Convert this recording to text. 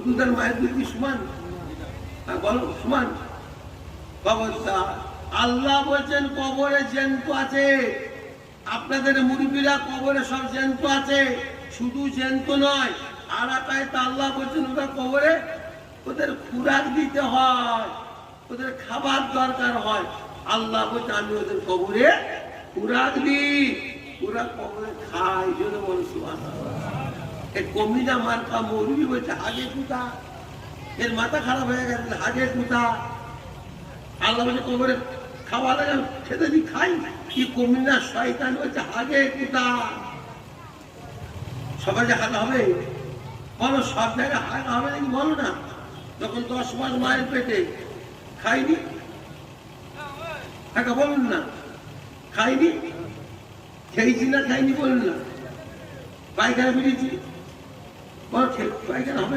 দুধের মায়ের দুধ কি সমান? বলো সমান? আল্লাহ বলছেন কবরে জ্যান্ত আছে। আপনাদের মুরব্বীরা কবরে সব জ্যান্ত আছে, শুধু জ্যান্ত নয়, আর আল্লাহ বলছেন ওটা কবরে ওদের খুরাক দিতে হয়, ওদের খাবার দরকার হয়। আল্লাহ বলছে আমি ওদের কবরে খুরাক দিই, ওরা কবরে খায়। জন্য বলো সুবহানাল্লাহ। এই কমিনা মার্কা মৌলবি বলছে আগে কুতা, এর মাথা খারাপ হয়ে গেছে, আগে কুতা। আল্লাহ বলছে কবরে খাওয়া লাগে খেতে দি খাই, কি কমিনা শয়তান বলছে আগে কুতা। সবাই যে হাগা হবে বলো, সব জায়গায় হাগা হবে নাকি বলো না? যখন 10 মাস মায়ের পেটে খাইনি, হাগা বলুন না, খাইনি, খেয়েছি না খাইনি বলুন না, পায়খানা বেরিয়েছি, পায়খানা হবে।